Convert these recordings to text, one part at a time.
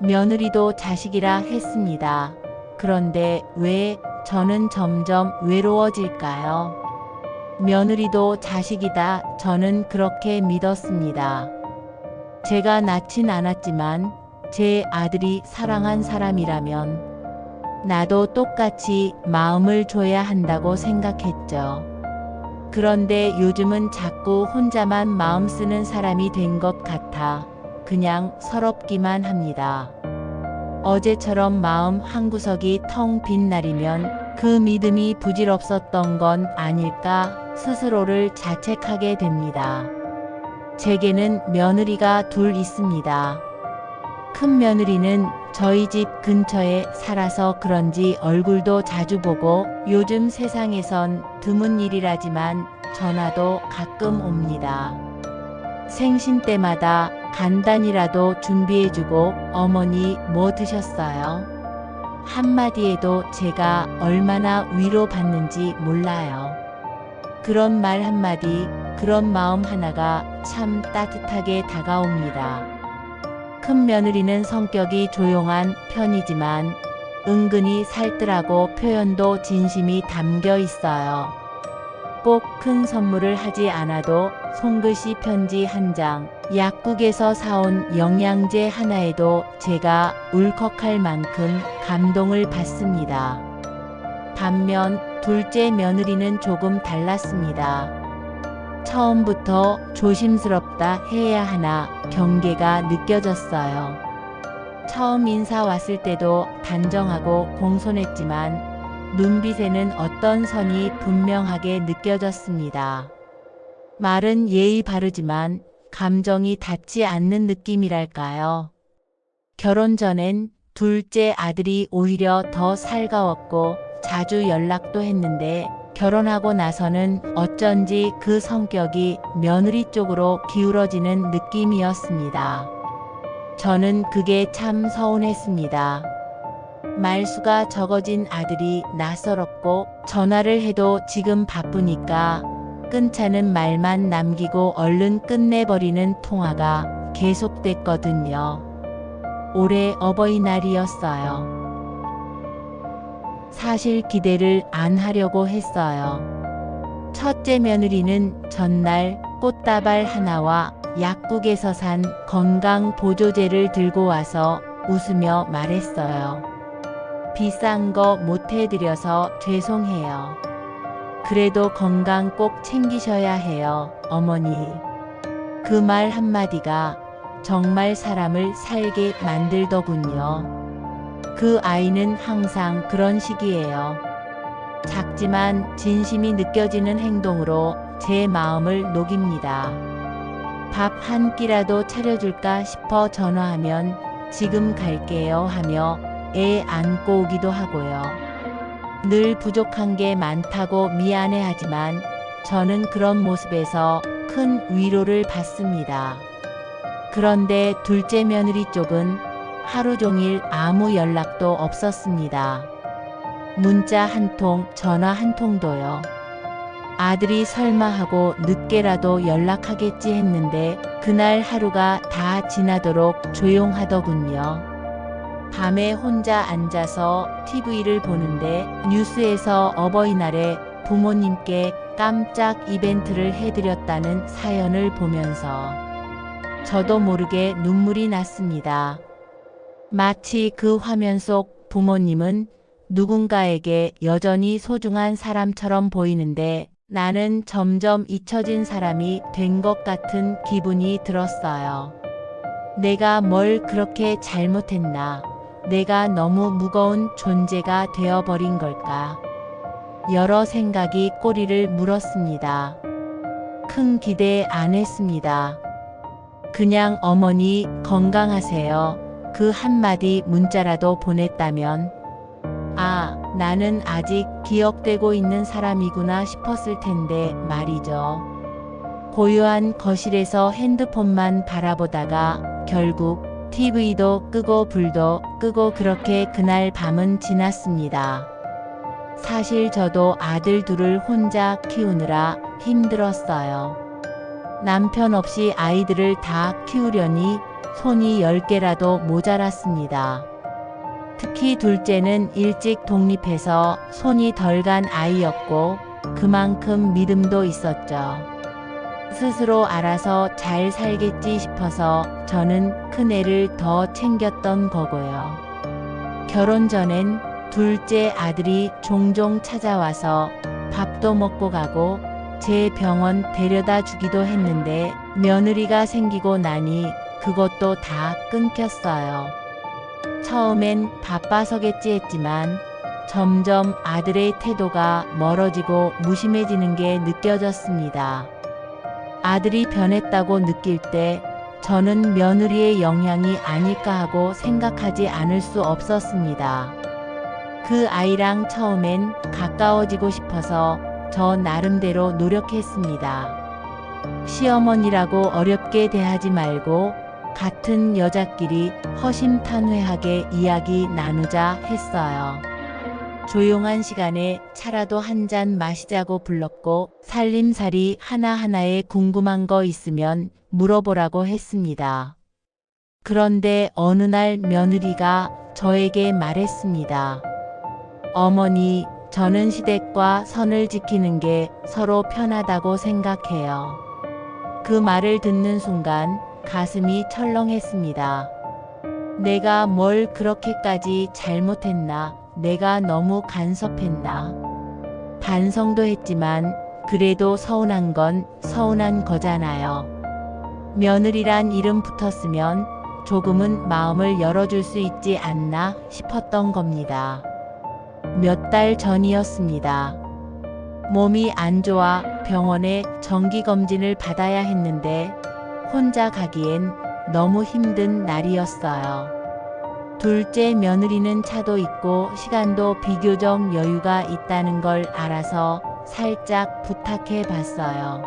며느리도 자식이라 했습니다. 그런데 왜 저는 점점 외로워질까요? 며느리도 자식이다. 저는 그렇게 믿었습니다. 제가 낳진 않았지만 제 아들이 사랑한 사람이라면 나도 똑같이 마음을 줘야 한다고 생각했죠. 그런데 요즘은 자꾸 혼자만 마음 쓰는 사람이 된 것 같아 그냥 서럽기만 합니다. 어제처럼 마음 한구석이 텅 빈 날이면 그 믿음이 부질없었던 건 아닐까 스스로를 자책하게 됩니다. 제게는 며느리가 둘 있습니다. 큰 며느리는 저희 집 근처에 살아서 그런지 얼굴도 자주 보고 요즘 세상에선 드문 일이라지만 전화도 가끔 옵니다. 생신 때마다 간단히라도 준비해주고 어머니 뭐 드셨어요? 한마디에도 제가 얼마나 위로받는지 몰라요. 그런 말 한마디, 그런 마음 하나가 참 따뜻하게 다가옵니다. 큰 며느리는 성격이 조용한 편이지만 은근히 살뜰하고 표현도 진심이 담겨 있어요. 꼭 큰 선물을 하지 않아도 손글씨 편지 한 장, 약국에서 사온 영양제 하나에도 제가 울컥할 만큼 감동을 받습니다. 반면 둘째 며느리는 조금 달랐습니다. 처음부터 조심스럽다 해야 하나 경계가 느껴졌어요. 처음 인사 왔을 때도 단정하고 공손했지만 눈빛에는 어떤 선이 분명하게 느껴졌습니다. 말은 예의 바르지만 감정이 닿지 않는 느낌이랄까요. 결혼 전엔 둘째 아들이 오히려 더 살가웠고 자주 연락도 했는데 결혼하고 나서는 어쩐지 그 성격이 며느리 쪽으로 기울어지는 느낌이었습니다. 저는 그게 참 서운했습니다. 말수가 적어진 아들이 낯설었고 전화를 해도 지금 바쁘니까 끊자는 말만 남기고 얼른 끝내버리는 통화가 계속됐거든요. 올해 어버이날이었어요. 사실 기대를 안 하려고 했어요. 첫째 며느리는 전날 꽃다발 하나와 약국에서 산 건강보조제를 들고 와서 웃으며 말했어요. 비싼 거 못 해드려서 죄송해요. 그래도 건강 꼭 챙기셔야 해요, 어머니. 그 말 한마디가 정말 사람을 살게 만들더군요. 그 아이는 항상 그런 식이에요. 작지만 진심이 느껴지는 행동으로 제 마음을 녹입니다. 밥 한 끼라도 차려줄까 싶어 전화하면 지금 갈게요 하며 애 안고 오기도 하고요. 늘 부족한 게 많다고 미안해하지만 저는 그런 모습에서 큰 위로를 받습니다. 그런데 둘째 며느리 쪽은 하루 종일 아무 연락도 없었습니다. 문자 한 통, 전화 한 통도요. 아들이 설마 하고 늦게라도 연락하겠지 했는데 그날 하루가 다 지나도록 조용하더군요. 밤에 혼자 앉아서 TV를 보는데 뉴스에서 어버이날에 부모님께 깜짝 이벤트를 해드렸다는 사연을 보면서 저도 모르게 눈물이 났습니다. 마치 그 화면 속 부모님은 누군가에게 여전히 소중한 사람처럼 보이는데 나는 점점 잊혀진 사람이 된 것 같은 기분이 들었어요. 내가 뭘 그렇게 잘못했나? 내가 너무 무거운 존재가 되어버린 걸까? 여러 생각이 꼬리를 물었습니다. 큰 기대 안 했습니다. 그냥 어머니 건강하세요. 그 한마디 문자라도 보냈다면 아, 나는 아직 기억되고 있는 사람이구나 싶었을 텐데 말이죠. 고요한 거실에서 핸드폰만 바라보다가 결국 TV도 끄고 불도 끄고 그렇게 그날 밤은 지났습니다. 사실 저도 아들 둘을 혼자 키우느라 힘들었어요. 남편 없이 아이들을 다 키우려니 손이 10개라도 모자랐습니다. 특히 둘째는 일찍 독립해서 손이 덜 간 아이였고 그만큼 믿음도 있었죠. 스스로 알아서 잘 살겠지 싶어서 저는 큰애를 더 챙겼던 거고요. 결혼 전엔 둘째 아들이 종종 찾아와서 밥도 먹고 가고 제 병원 데려다 주기도 했는데 며느리가 생기고 나니 그것도 다 끊겼어요. 처음엔 바빠서겠지 했지만 점점 아들의 태도가 멀어지고 무심해지는 게 느껴졌습니다. 아들이 변했다고 느낄 때 저는 며느리의 영향이 아닐까 하고 생각하지 않을 수 없었습니다. 그 아이랑 처음엔 가까워지고 싶어서 저 나름대로 노력했습니다. 시어머니라고 어렵게 대하지 말고 같은 여자끼리 허심탄회하게 이야기 나누자 했어요. 조용한 시간에 차라도 한 잔 마시자고 불렀고 살림살이 하나하나에 궁금한 거 있으면 물어보라고 했습니다. 그런데 어느 날 며느리가 저에게 말했습니다. 어머니, 저는 시댁과 선을 지키는 게 서로 편하다고 생각해요. 그 말을 듣는 순간 가슴이 철렁했습니다. 내가 뭘 그렇게까지 잘못했나? 내가 너무 간섭했나? 반성도 했지만 그래도 서운한 건 서운한 거잖아요. 며느리란 이름 붙었으면 조금은 마음을 열어줄 수 있지 않나 싶었던 겁니다. 몇 달 전이었습니다. 몸이 안 좋아 병원에 정기검진을 받아야 했는데 혼자 가기엔 너무 힘든 날이었어요. 둘째 며느리는 차도 있고 시간도 비교적 여유가 있다는 걸 알아서 살짝 부탁해 봤어요.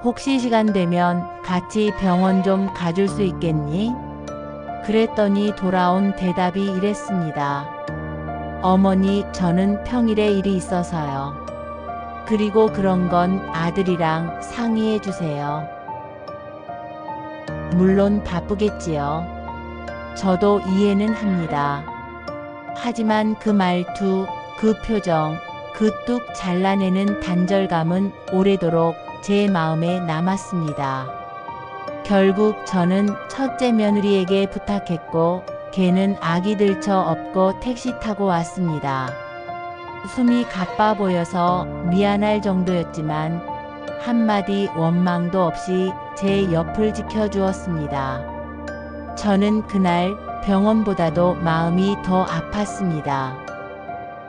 혹시 시간 되면 같이 병원 좀 가줄 수 있겠니? 그랬더니 돌아온 대답이 이랬습니다. 어머니, 저는 평일에 일이 있어서요. 그리고 그런 건 아들이랑 상의해 주세요. 물론 바쁘겠지요. 저도 이해는 합니다. 하지만 그 말투, 그 표정, 그 뚝 잘라내는 단절감은 오래도록 제 마음에 남았습니다. 결국 저는 첫째 며느리에게 부탁했고 걔는 아기 들쳐 업고 택시 타고 왔습니다. 숨이 가빠 보여서 미안할 정도였지만 한마디 원망도 없이 제 옆을 지켜주었습니다. 저는 그날 병원보다도 마음이 더 아팠습니다.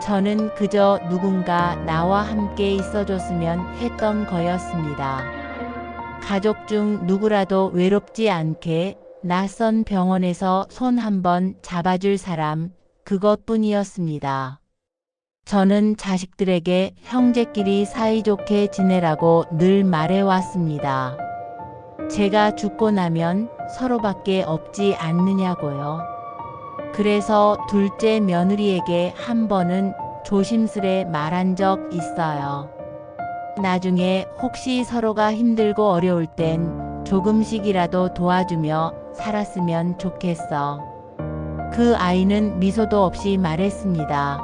저는 그저 누군가 나와 함께 있어줬으면 했던 거였습니다. 가족 중 누구라도 외롭지 않게 낯선 병원에서 손 한번 잡아줄 사람, 그것뿐이었습니다. 저는 자식들에게 형제끼리 사이좋게 지내라고 늘 말해왔습니다. 제가 죽고 나면 서로밖에 없지 않느냐고요. 그래서 둘째 며느리에게 한 번은 조심스레 말한 적 있어요. 나중에 혹시 서로가 힘들고 어려울 땐 조금씩이라도 도와주며 살았으면 좋겠어. 그 아이는 미소도 없이 말했습니다.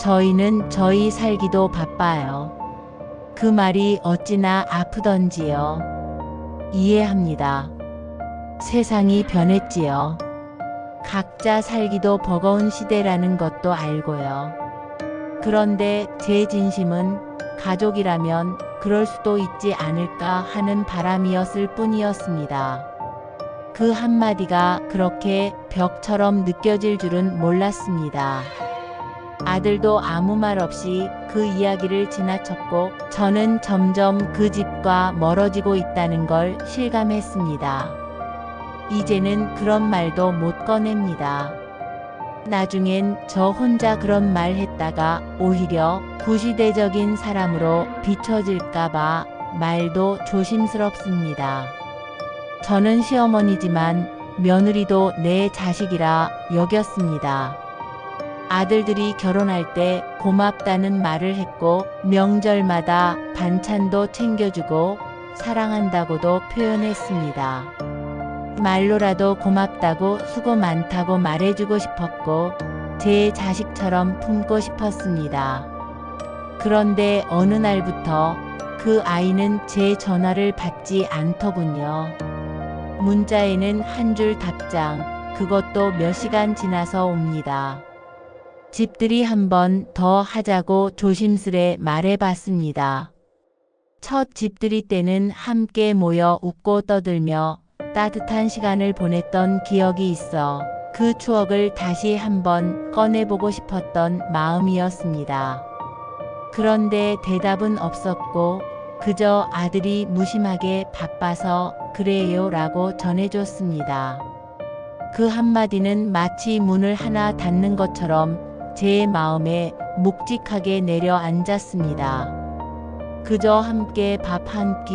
저희는 저희 살기도 바빠요. 그 말이 어찌나 아프던지요. 이해합니다. 세상이 변했지요. 각자 살기도 버거운 시대라는 것도 알고요. 그런데 제 진심은 가족이라면 그럴 수도 있지 않을까 하는 바람이었을 뿐이었습니다. 그 한마디가 그렇게 벽처럼 느껴질 줄은 몰랐습니다. 아들도 아무 말 없이 그 이야기를 지나쳤고 저는 점점 그 집과 멀어지고 있다는 걸 실감했습니다. 이제는 그런 말도 못 꺼냅니다. 나중엔 저 혼자 그런 말 했다가 오히려 구시대적인 사람으로 비춰질까봐 말도 조심스럽습니다. 저는 시어머니지만 며느리도 내 자식이라 여겼습니다. 아들들이 결혼할 때 고맙다는 말을 했고 명절마다 반찬도 챙겨주고 사랑한다고도 표현했습니다. 말로라도 고맙다고 수고 많다고 말해주고 싶었고 제 자식처럼 품고 싶었습니다. 그런데 어느 날부터 그 아이는 제 전화를 받지 않더군요. 문자에는 한 줄 답장, 그것도 몇 시간 지나서 옵니다. 집들이 한 번 더 하자고 조심스레 말해봤습니다. 첫 집들이 때는 함께 모여 웃고 떠들며 따뜻한 시간을 보냈던 기억이 있어 그 추억을 다시 한번 꺼내보고 싶었던 마음이었습니다. 그런데 대답은 없었고 그저 아들이 무심하게 바빠서 그래요 라고 전해줬습니다. 그 한마디는 마치 문을 하나 닫는 것처럼 제 마음에 묵직하게 내려앉았습니다. 그저 함께 밥 한 끼,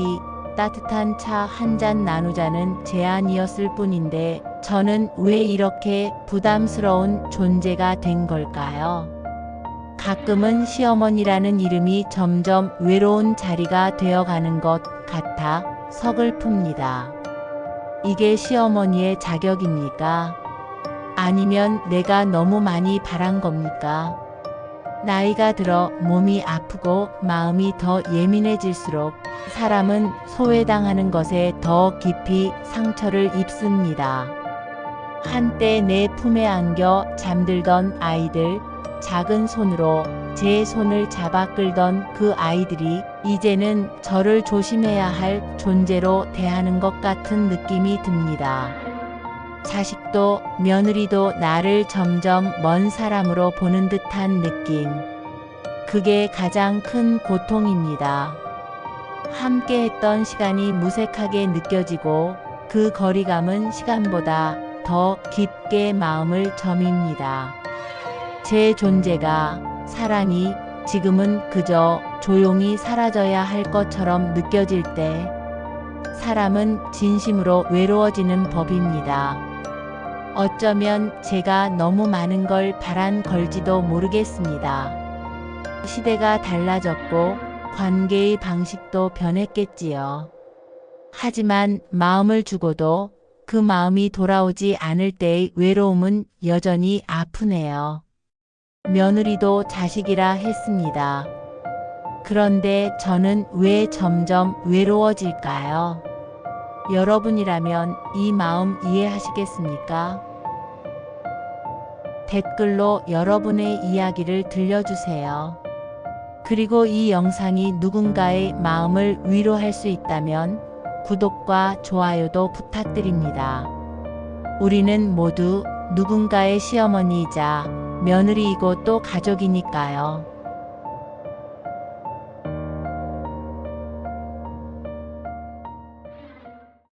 따뜻한 차 한 잔 나누자는 제안이었을 뿐인데 저는 왜 이렇게 부담스러운 존재가 된 걸까요? 가끔은 시어머니라는 이름이 점점 외로운 자리가 되어가는 것 같아 서글픕니다. 이게 시어머니의 자격입니까? 아니면 내가 너무 많이 바란 겁니까? 나이가 들어 몸이 아프고 마음이 더 예민해질수록 사람은 소외당하는 것에 더 깊이 상처를 입습니다. 한때 내 품에 안겨 잠들던 아이들, 작은 손으로 제 손을 잡아 끌던 그 아이들이 이제는 저를 조심해야 할 존재로 대하는 것 같은 느낌이 듭니다. 자식도 며느리도 나를 점점 먼 사람으로 보는 듯한 느낌. 그게 가장 큰 고통입니다. 함께 했던 시간이 무색하게 느껴지고 그 거리감은 시간보다 더 깊게 마음을 저밉니다. 제 존재가, 사랑이 지금은 그저 조용히 사라져야 할 것처럼 느껴질 때 사람은 진심으로 외로워지는 법입니다. 어쩌면 제가 너무 많은 걸 바란 걸지도 모르겠습니다. 시대가 달라졌고 관계의 방식도 변했겠지요. 하지만 마음을 주고도 그 마음이 돌아오지 않을 때의 외로움은 여전히 아프네요. 며느리도 자식이라 했습니다. 그런데 저는 왜 점점 외로워질까요? 여러분이라면 이 마음 이해하시겠습니까? 댓글로 여러분의 이야기를 들려주세요. 그리고 이 영상이 누군가의 마음을 위로할 수 있다면 구독과 좋아요도 부탁드립니다. 우리는 모두 누군가의 시어머니이자 며느리이고 또 가족이니까요.